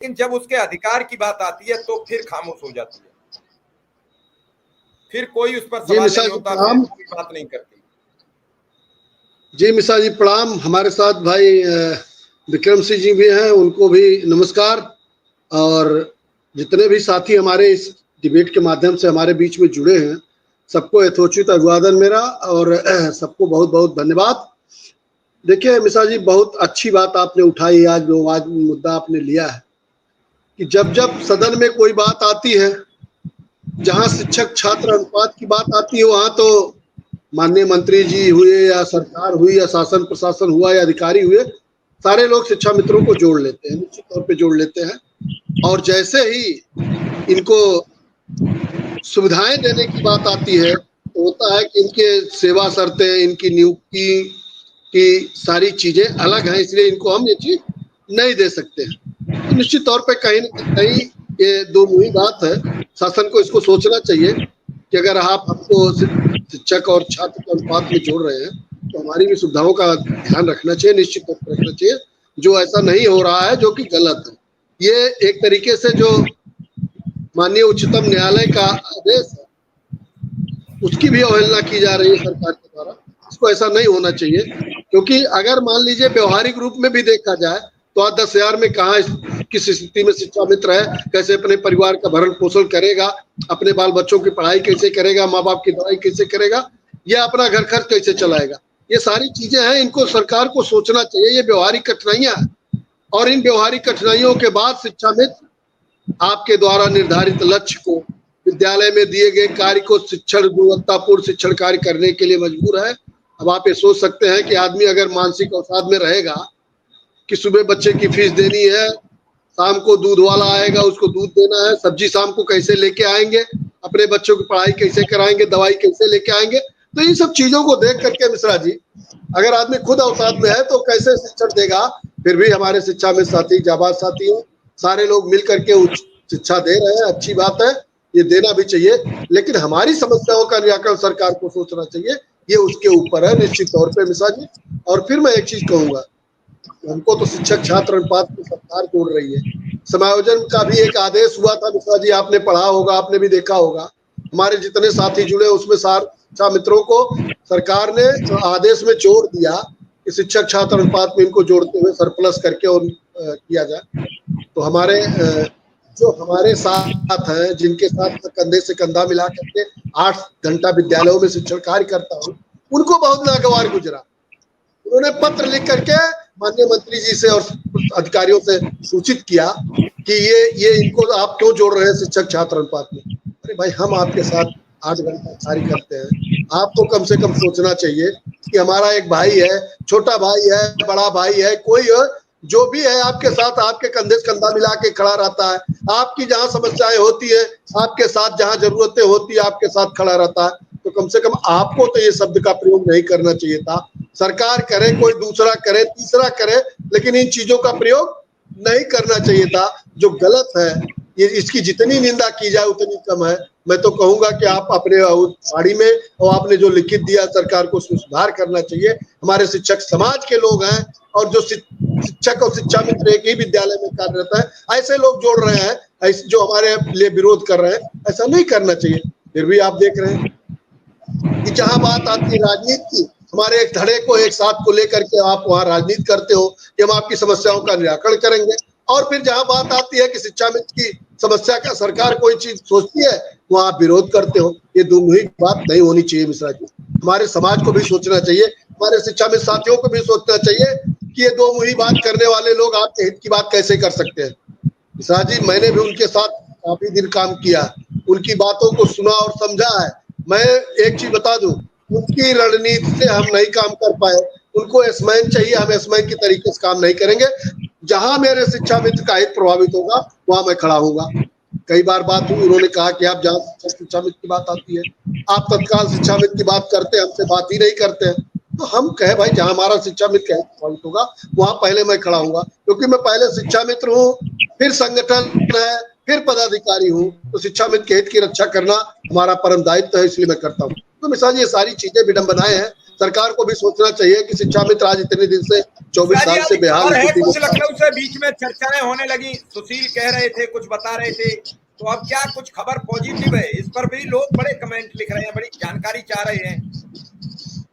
लेकिन जब उसके अधिकार की बात आती है तो फिर खामोश हो जाती है, फिर कोई उस पर सवाल नहीं होता, फिर कोई बात नहीं करती। जी मिश्रा जी प्रणाम। हमारे साथ भाई विक्रम सिंह जी भी हैं, उनको भी नमस्कार। और जितने भी साथी हमारे इस डिबेट के माध्यम से हमारे बीच में जुड़े हैं, सबको यथोचित अभिवादन मेरा और सबको बहुत बहुत धन्यवाद। देखिए मिश्रा जी, बहुत अच्छी बात आपने उठाई, आज मुद्दा आपने लिया है कि जब जब सदन में कोई बात आती है, जहां शिक्षक छात्र अनुपात की बात आती है, वहां तो माननीय मंत्री जी हुए या सरकार हुई या शासन प्रशासन हुआ या अधिकारी हुए, सारे लोग शिक्षा मित्रों को जोड़ लेते हैं, निश्चित तौर पे जोड़ लेते हैं। और जैसे ही इनको सुविधाएं देने की बात आती है तो होता है कि इनके सेवा शर्तें, इनकी नियुक्ति की सारी चीजें अलग हैं, इसलिए इनको हम ये चीज नहीं दे सकते हैं। तो निश्चित तौर पे कहीं न कहीं ये दो मुही बात है। शासन को इसको सोचना चाहिए कि अगर आप हमको शिक्षक और छात्र के अनुपात में जोड़ रहे हैं तो हमारी भी सुविधाओं का ध्यान रखना चाहिए, निश्चित तौर पर रखना चाहिए। जो ऐसा नहीं हो रहा है, जो कि गलत है, ये एक तरीके से जो माननीय उच्चतम न्यायालय का आदेश है उसकी भी अवहेलना की जा रही है सरकार के द्वारा। इसको ऐसा नहीं होना चाहिए, क्योंकि अगर मान लीजिए व्यवहारिक रूप में भी देखा जाए तो आज 10,000 में कहाँ किस स्थिति में शिक्षा मित्र है, कैसे अपने परिवार का भरण पोषण करेगा, अपने बाल बच्चों की पढ़ाई कैसे करेगा, माँ बाप की दवाई कैसे करेगा, या अपना घर खर्च कैसे चलाएगा, ये सारी चीजें हैं। इनको सरकार को सोचना चाहिए। ये व्यवहारिक कठिनाइयां हैं और इन व्यवहारिक कठिनाइयों के बाद शिक्षा मित्र आपके द्वारा निर्धारित लक्ष्य को, विद्यालय में दिए गए कार्य को, शिक्षण गुणवत्तापूर्ण शिक्षण कार्य करने के लिए मजबूर है। अब आप ये सोच सकते हैं कि आदमी अगर मानसिक अवसाद में रहेगा कि सुबह बच्चे की फीस देनी है, शाम को दूध वाला आएगा उसको दूध देना है, सब्जी शाम को कैसे लेके आएंगे, अपने बच्चों की पढ़ाई कैसे कराएंगे, दवाई कैसे लेके आएंगे, तो इन सब चीजों को देख करके मिश्रा जी, अगर आदमी खुद अवसाद में है तो कैसे शिक्षण देगा। फिर भी हमारे शिक्षा में साथी, जाबाज साथी हैं, सारे लोग मिल करके उच्च शिक्षा दे रहे हैं, अच्छी बात है, ये देना भी चाहिए। लेकिन हमारी समस्याओं का निराकरण सरकार को सोचना चाहिए, ये उसके ऊपर है निश्चित तौर पे मिश्रा जी। और फिर मैं एक चीज कहूंगा, हमको तो शिक्षक छात्र अनुपात की सरकार जोड़ रही है। समायोजन का भी एक आदेश हुआ था मिश्रा जी, आपने पढ़ा होगा, आपने भी देखा होगा। हमारे जितने साथी जुड़े उसमें शिक्षा मित्रों को सरकार ने आदेश में जोड़ दिया कि शिक्षक छात्र अनुपात में इनको जोड़ते हुए सरप्लस करके और किया जाए। तो हमारे जो हमारे साथ हैं, जिनके साथ कंधे से कंधा मिला करके 8 घंटा विद्यालयों में शिक्षण कार्य करता हूँ, उनको बहुत नागवार गुजरा। उन्होंने पत्र लिख करके माननीय मंत्री जी से और अधिकारियों से सूचित किया कि ये इनको आप क्यों जोड़ रहे हैं शिक्षक छात्र अनुपात में। अरे भाई, हम आपके साथ 8 घंटा कार्य करते हैं, आपको कम से कम सोचना चाहिए कि हमारा एक भाई है, छोटा भाई है, बड़ा भाई है, कोई जो भी है आपके साथ, आपके कंधे से कंधा मिला के खड़ा रहता है। आपकी जहाँ समस्याएं होती है, आपके साथ जहाँ जरूरतें होती है, आपके साथ खड़ा रहता है। तो कम से कम आपको तो ये शब्द का प्रयोग नहीं करना चाहिए था। सरकार करे, कोई दूसरा करे, तीसरा करे, लेकिन इन चीजों का प्रयोग नहीं करना चाहिए था, जो गलत है। ये इसकी जितनी निंदा की जाए उतनी कम है। मैं तो कहूंगा कि आप अपने वाणी में और आपने जो लिखित दिया, सरकार को उसमें सुधार करना चाहिए। हमारे शिक्षक समाज के लोग हैं और जो शिक्षक और शिक्षा मित्र एक ही विद्यालय में कार्यरत है, ऐसे लोग जोड़ रहे हैं, ऐसे जो हमारे लिए विरोध कर रहे हैं, ऐसा नहीं करना चाहिए। फिर भी आप देख रहे हैं कि जहां बात आती है राजनीति की, हमारे एक धड़े को, एक साथ को लेकर के आप वहां राजनीति करते हो कि हम आपकी समस्याओं का निराकरण करेंगे, और फिर जहां बात आती है कि शिक्षा मित्र की समस्या का सरकार कोई चीज सोचती है, वहां आप विरोध करते हो। ये दोनों ही बात नहीं होनी चाहिए मिश्रा जी। हमारे समाज को भी सोचना चाहिए, हमारे शिक्षा मित्र साथियों को भी सोचना चाहिए कि ये दो मुही बात करने वाले लोग आपके हित की बात कैसे कर सकते हैं। मिश्रा जी, मैंने भी उनके साथ काफी दिन काम किया, उनकी बातों को सुना और समझा है। मैं एक चीज बता दूं, उनकी रणनीति से हम नहीं काम कर पाए। उनको एसमैन चाहिए, हम एसमैन की तरीके से काम नहीं करेंगे। जहां मेरे शिक्षा मित्र का हित प्रभावित होगा वहां मैं खड़ा होऊंगा। कई बार बात हुई, उन्होंने कहा कि आप जहां शिक्षा मित्र की बात आती है, आप तत्काल शिक्षा मित्र की बात करते हैं, हमसे बात ही नहीं करते हैं। तो हम कहे भाई, जहां हमारा शिक्षा मित्र का हित प्रभावित होगा वहां पहले मैं खड़ा होऊंगा, क्योंकि मैं पहले शिक्षा मित्र हूँ, फिर संगठन है, फिर पदाधिकारी हूँ। तो शिक्षा मित्र के हित की रक्षा करना हमारा परम दायित्व है, इसलिए मैं करता हूँ। तो मिश्रा जी, ये सारी चीजें विडंबनाएं हैं, सरकार को भी सोचना चाहिए कि शिक्षा मित्र आज इतने दिन से 24 साल से बेहाल है। कुछ लखनऊ से बीच में चर्चाएं होने लगी, सुशील कह रहे थे, कुछ बता रहे थे, तो अब क्या कुछ खबर पॉजिटिव है? इस पर भी लोग बड़े कमेंट लिख रहे हैं, बड़ी जानकारी चाह रहे हैं।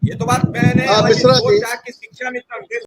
ये तो बात मैंने मिश्रा जी कि शिक्षा मित्र